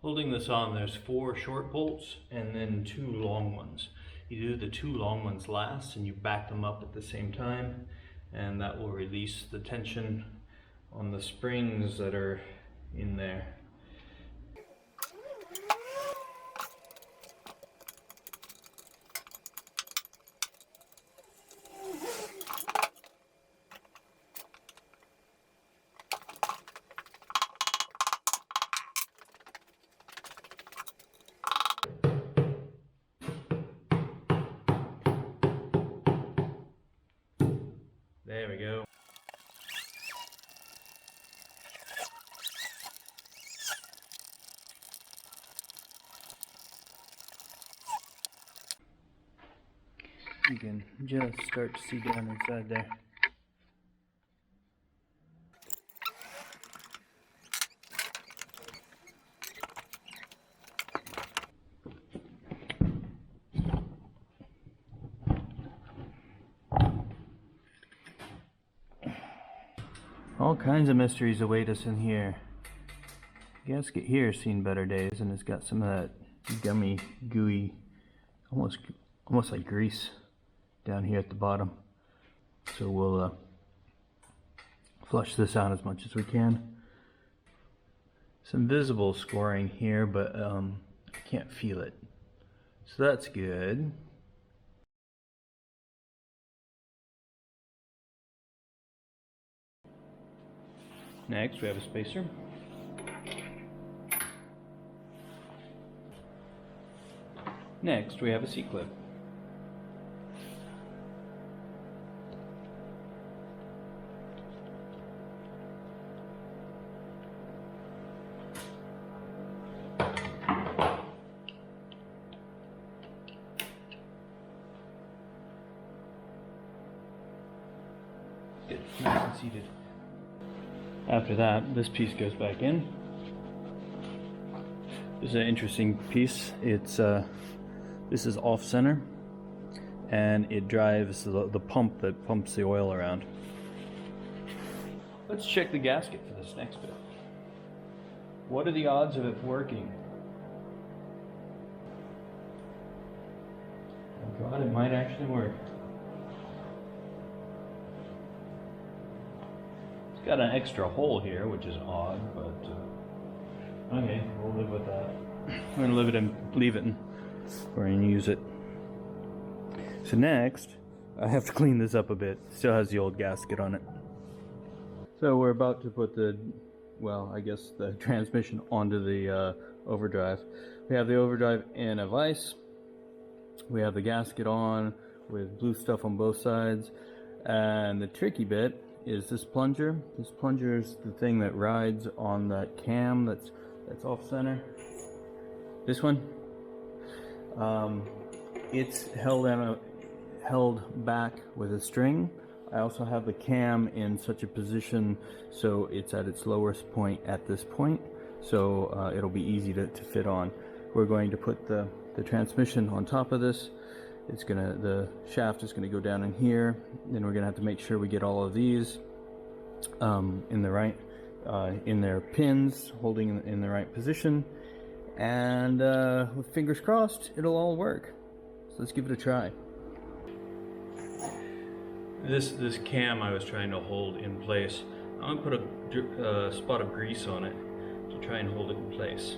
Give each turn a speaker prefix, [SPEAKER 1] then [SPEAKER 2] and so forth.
[SPEAKER 1] Holding this on, there's 4 short bolts and then 2 long ones. You do the 2 long ones last and you back them up at the same time, and that will release the tension on the springs that are in there. There we go. You can just start to see down inside there. All kinds of mysteries await us in here. The gasket here has seen better days, and it's got some of that gummy, gooey, almost like grease down here at the bottom. So we'll flush this out as much as we can. Some visible scoring here, but I can't feel it. So that's good. Next, we have a spacer. Next, we have a C-clip. Good, nice and seated. After that, this piece goes back in. This is an interesting piece. It's this is off center, and it drives the pump that pumps the oil around. Let's check the gasket for this next bit. What are the odds of it working? Oh God, it might actually work. Got an extra hole here, which is odd, but okay, we'll live with that. We're gonna leave it, and we're gonna use it. So next, I have to clean this up a bit. Still has the old gasket on it. So we're about to put the, well, I guess the transmission onto the overdrive. We have the overdrive in a vise. We have the gasket on with blue stuff on both sides, and the tricky bit is this plunger. This plunger is the thing that rides on that cam that's off center. This one, it's held back with a string. I also have the cam in such a position so it's at its lowest point at this point, so it'll be easy to fit on. We're going to put the transmission on top of this. The shaft is gonna go down in here. Then we're gonna have to make sure we get all of these in their pins, holding in the right position. And with fingers crossed, it'll all work. So let's give it a try. This cam I was trying to hold in place. I'm gonna put a spot of grease on it to try and hold it in place.